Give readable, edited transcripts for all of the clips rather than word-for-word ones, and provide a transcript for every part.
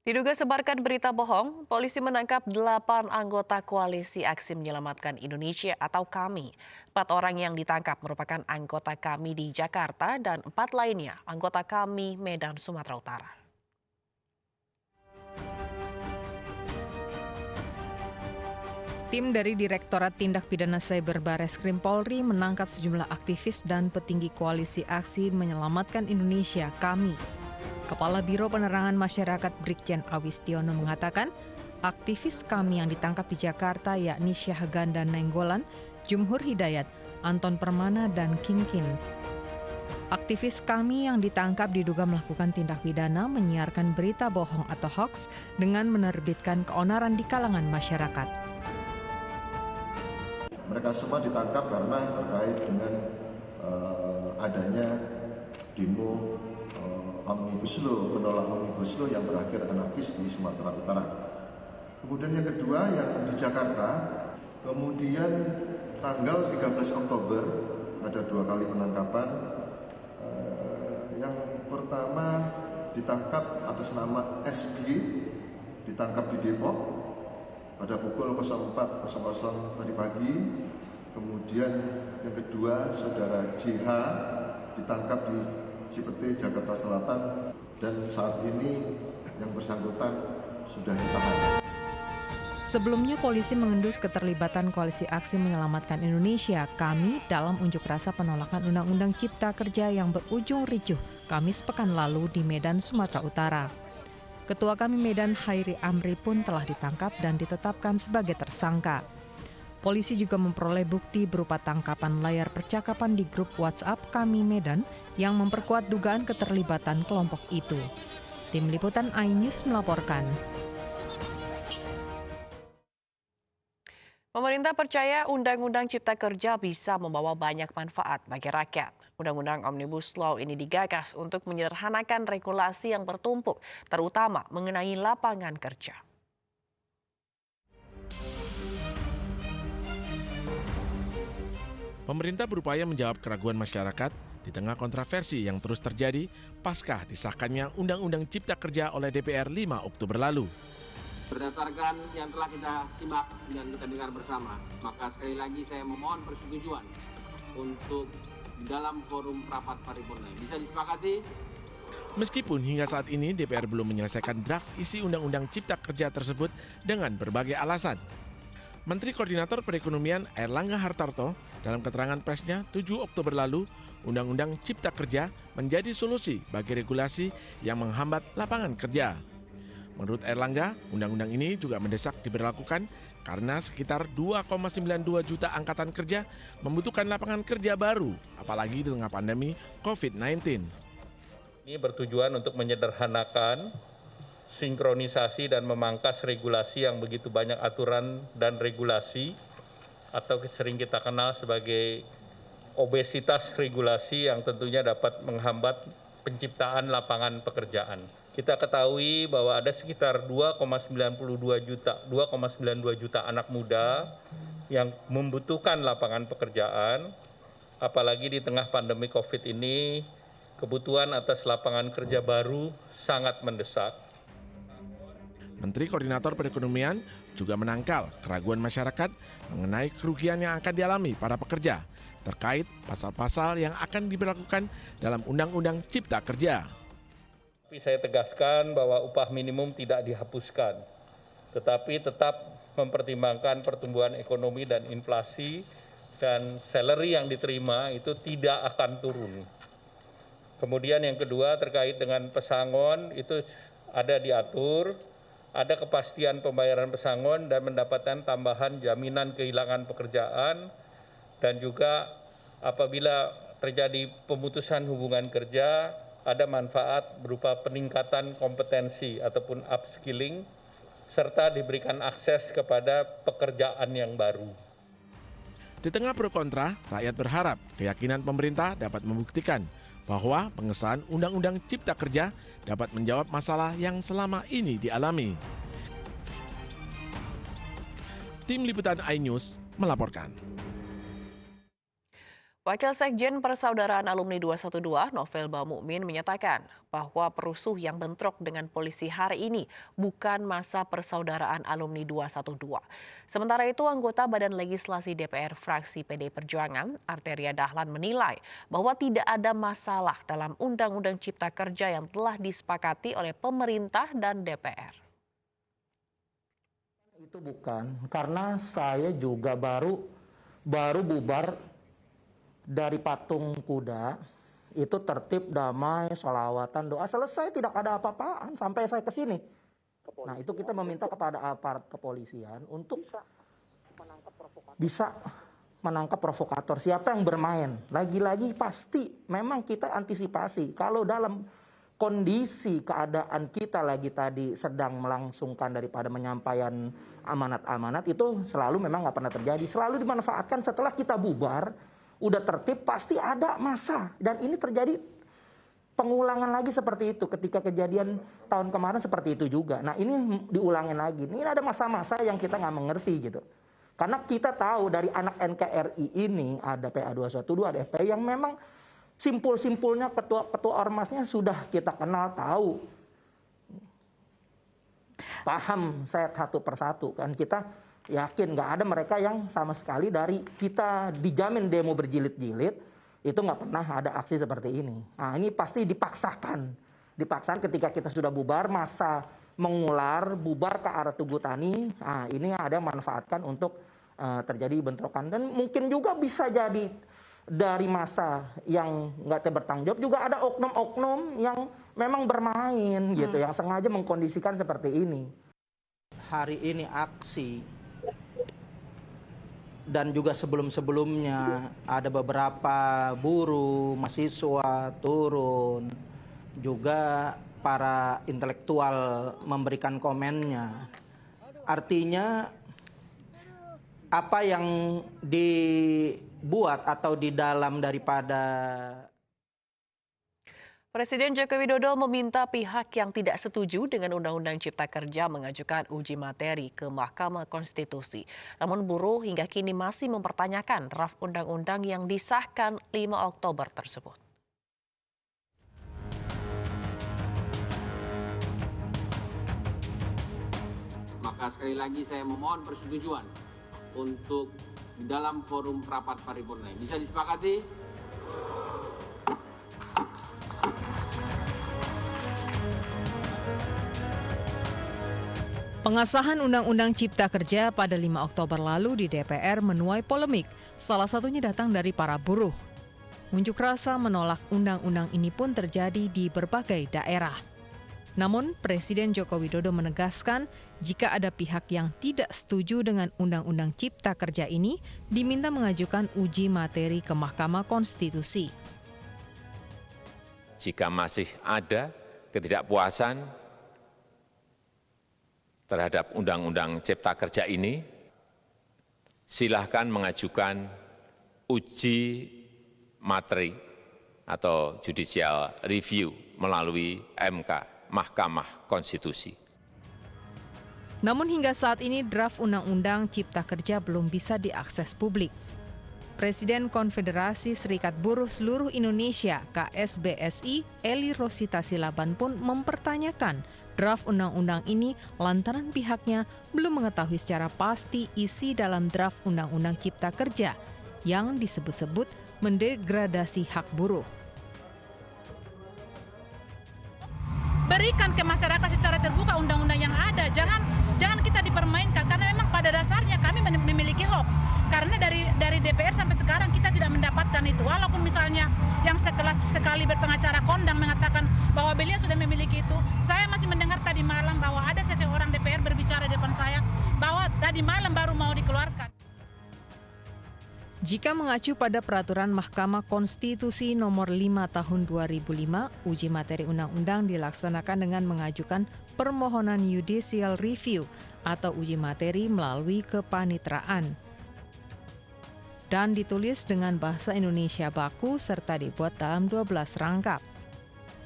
Diduga sebarkan berita bohong, polisi menangkap 8 anggota koalisi Aksi Menyelamatkan Indonesia atau KAMI. 4 orang yang ditangkap merupakan anggota KAMI di Jakarta dan 4 lainnya anggota KAMI Medan, Sumatera Utara. Tim dari Direktorat Tindak Pidana Cyber Barreskrim Polri menangkap sejumlah aktivis dan petinggi koalisi Aksi Menyelamatkan Indonesia (KAMI). Kepala Biro Penerangan Masyarakat Brigjen Awistiono mengatakan, aktivis KAMI yang ditangkap di Jakarta yakni Syahganda Nainggolan, Jumhur Hidayat, Anton Permana, dan Kingkin. Aktivis KAMI yang ditangkap diduga melakukan tindak pidana menyiarkan berita bohong atau hoax dengan menerbitkan keonaran di kalangan masyarakat. Mereka semua ditangkap karena terkait dengan adanya demo Omnibus Law, penolak Omnibus Law yang berakhir anarkis di Sumatera Utara. Kemudian yang kedua yang di Jakarta, kemudian tanggal 13 Oktober ada 2 kali penangkapan. Yang pertama ditangkap atas nama SY, ditangkap di Depok pada pukul 04.00 tadi pagi. Kemudian yang kedua saudara JH ditangkap di Cipete, Jakarta Selatan, dan saat ini yang bersangkutan sudah ditahan. Sebelumnya polisi mengendus keterlibatan Koalisi Aksi Menyelamatkan Indonesia (KAMI) dalam unjuk rasa penolakan Undang-Undang Cipta Kerja yang berujung ricuh Kamis pekan lalu di Medan, Sumatera Utara. Ketua KAMI Medan Hairi Amri pun telah ditangkap dan ditetapkan sebagai tersangka. Polisi juga memperoleh bukti berupa tangkapan layar percakapan di grup WhatsApp KAMI Medan yang memperkuat dugaan keterlibatan kelompok itu. Tim Liputan iNews melaporkan. Pemerintah percaya Undang-Undang Cipta Kerja bisa membawa banyak manfaat bagi rakyat. Undang-Undang Omnibus Law ini digagas untuk menyederhanakan regulasi yang bertumpuk, terutama mengenai lapangan kerja. Pemerintah berupaya menjawab keraguan masyarakat di tengah kontroversi yang terus terjadi pasca disahkannya Undang-Undang Cipta Kerja oleh DPR 5 Oktober lalu. Berdasarkan yang telah kita simak dan kita dengar bersama, maka sekali lagi saya memohon persetujuan untuk di dalam forum rapat paripurna. Bisa disepakati? Meskipun hingga saat ini DPR belum menyelesaikan draft isi Undang-Undang Cipta Kerja tersebut dengan berbagai alasan. Menteri Koordinator Perekonomian Airlangga Hartarto dalam keterangan persnya 7 Oktober lalu, Undang-Undang Cipta Kerja menjadi solusi bagi regulasi yang menghambat lapangan kerja. Menurut Airlangga, undang-undang ini juga mendesak diberlakukan karena sekitar 2,92 juta angkatan kerja membutuhkan lapangan kerja baru, apalagi di tengah pandemi COVID-19. Ini bertujuan untuk menyederhanakan, sinkronisasi dan memangkas regulasi yang begitu banyak aturan dan regulasi atau sering kita kenal sebagai obesitas regulasi yang tentunya dapat menghambat penciptaan lapangan pekerjaan. Kita ketahui bahwa ada sekitar 2,92 juta anak muda yang membutuhkan lapangan pekerjaan, apalagi di tengah pandemi COVID ini, kebutuhan atas lapangan kerja baru sangat mendesak. Menteri Koordinator Perekonomian juga menangkal keraguan masyarakat mengenai kerugian yang akan dialami para pekerja terkait pasal-pasal yang akan diberlakukan dalam Undang-Undang Cipta Kerja. Tapi saya tegaskan bahwa upah minimum tidak dihapuskan, tetapi tetap mempertimbangkan pertumbuhan ekonomi dan inflasi, dan salary yang diterima itu tidak akan turun. Kemudian yang kedua terkait dengan pesangon itu ada diatur, ada kepastian pembayaran pesangon dan mendapatkan tambahan jaminan kehilangan pekerjaan, dan juga apabila terjadi pemutusan hubungan kerja, ada manfaat berupa peningkatan kompetensi ataupun upskilling, serta diberikan akses kepada pekerjaan yang baru. Di tengah pro kontra, rakyat berharap keyakinan pemerintah dapat membuktikan bahwa pengesahan Undang-Undang Cipta Kerja dapat menjawab masalah yang selama ini dialami. Tim Liputan iNews melaporkan. Wakil Sekjen Persaudaraan Alumni 212, Novel Bamukmin, menyatakan bahwa perusuh yang bentrok dengan polisi hari ini bukan masa Persaudaraan Alumni 212. Sementara itu, anggota Badan Legislasi DPR fraksi PD Perjuangan, Arteria Dahlan, menilai bahwa tidak ada masalah dalam Undang-Undang Cipta Kerja yang telah disepakati oleh pemerintah dan DPR. Itu bukan, karena saya juga baru bubar dari patung kuda, itu tertib, damai, sholawatan, doa, selesai, tidak ada apa-apaan sampai saya ke sini. Nah, itu kita meminta kepada aparat kepolisian untuk bisa menangkap provokator. Siapa yang bermain? Lagi-lagi pasti memang kita antisipasi. Kalau dalam kondisi keadaan kita lagi tadi sedang melangsungkan daripada menyampaikan amanat-amanat, itu selalu memang nggak pernah terjadi. Selalu dimanfaatkan setelah kita bubar, udah tertib, pasti ada masa. Dan ini terjadi pengulangan lagi seperti itu. Ketika kejadian tahun kemarin seperti itu juga. Nah, ini diulangin lagi. Ini ada masa-masa yang kita nggak mengerti gitu. Karena kita tahu dari anak NKRI ini ada PA212, ada FPI yang memang simpul-simpulnya ketua ormasnya sudah kita kenal, tahu. Paham saya satu persatu kan, kita yakin nggak ada mereka yang sama sekali dari kita dijamin demo berjilid-jilid itu nggak pernah ada aksi seperti ini. Nah, ini pasti dipaksakan ketika kita sudah bubar, masa mengular, bubar ke arah Tugu Tani. Nah, ini ada yang manfaatkan untuk terjadi bentrokan, dan mungkin juga bisa jadi dari masa yang nggak bertanggung jawab juga ada oknum-oknum yang memang bermain gitu, yang sengaja mengkondisikan seperti ini. Hari ini aksi dan juga sebelum-sebelumnya ada beberapa buruh, mahasiswa turun, juga para intelektual memberikan komennya. Artinya apa yang dibuat atau di dalam daripada Presiden Joko Widodo meminta pihak yang tidak setuju dengan Undang-Undang Cipta Kerja mengajukan uji materi ke Mahkamah Konstitusi. Namun buruh hingga kini masih mempertanyakan draft undang-undang yang disahkan 5 Oktober tersebut. Maka sekali lagi saya memohon persetujuan untuk di dalam forum rapat paripurna. Bisa disepakati? Pengesahan Undang-Undang Cipta Kerja pada 5 Oktober lalu di DPR menuai polemik, salah satunya datang dari para buruh. Unjuk rasa menolak undang-undang ini pun terjadi di berbagai daerah. Namun, Presiden Joko Widodo menegaskan jika ada pihak yang tidak setuju dengan Undang-Undang Cipta Kerja ini, diminta mengajukan uji materi ke Mahkamah Konstitusi. Jika masih ada ketidakpuasan terhadap Undang-Undang Cipta Kerja ini, silahkan mengajukan uji materi atau judicial review melalui MK, Mahkamah Konstitusi. Namun hingga saat ini draft Undang-Undang Cipta Kerja belum bisa diakses publik. Presiden Konfederasi Serikat Buruh Seluruh Indonesia (KSBSI) Eli Rosita Silaban pun mempertanyakan draft undang-undang ini lantaran pihaknya belum mengetahui secara pasti isi dalam draft Undang-Undang Cipta Kerja yang disebut-sebut mendegradasi hak buruh. Berikan ke masyarakat secara terbuka undang-undang yang ada, jangan kita dipermainkan, karena memang pada dasarnya kami memiliki hoax. Karena dari DPR sampai sekarang kita tidak mendapatkan itu. Walaupun misalnya yang sekelas sekali berpengacara kondang mengatakan bahwa beliau sudah memiliki itu, saya masih mendengar tadi malam bahwa ada seseorang DPR berbicara di depan saya bahwa tadi malam baru mau dikeluarkan. Jika mengacu pada Peraturan Mahkamah Konstitusi Nomor 5 Tahun 2005, uji materi undang-undang dilaksanakan dengan mengajukan permohonan judicial review atau uji materi melalui kepanitraan dan ditulis dengan bahasa Indonesia baku serta dibuat dalam 12 rangkap.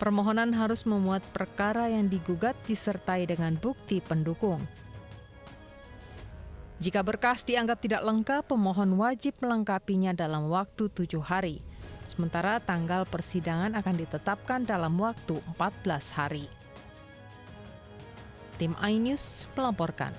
Permohonan harus memuat perkara yang digugat disertai dengan bukti pendukung. Jika berkas dianggap tidak lengkap, pemohon wajib melengkapinya dalam waktu 7 hari. Sementara tanggal persidangan akan ditetapkan dalam waktu 14 hari. Tim iNews melaporkan.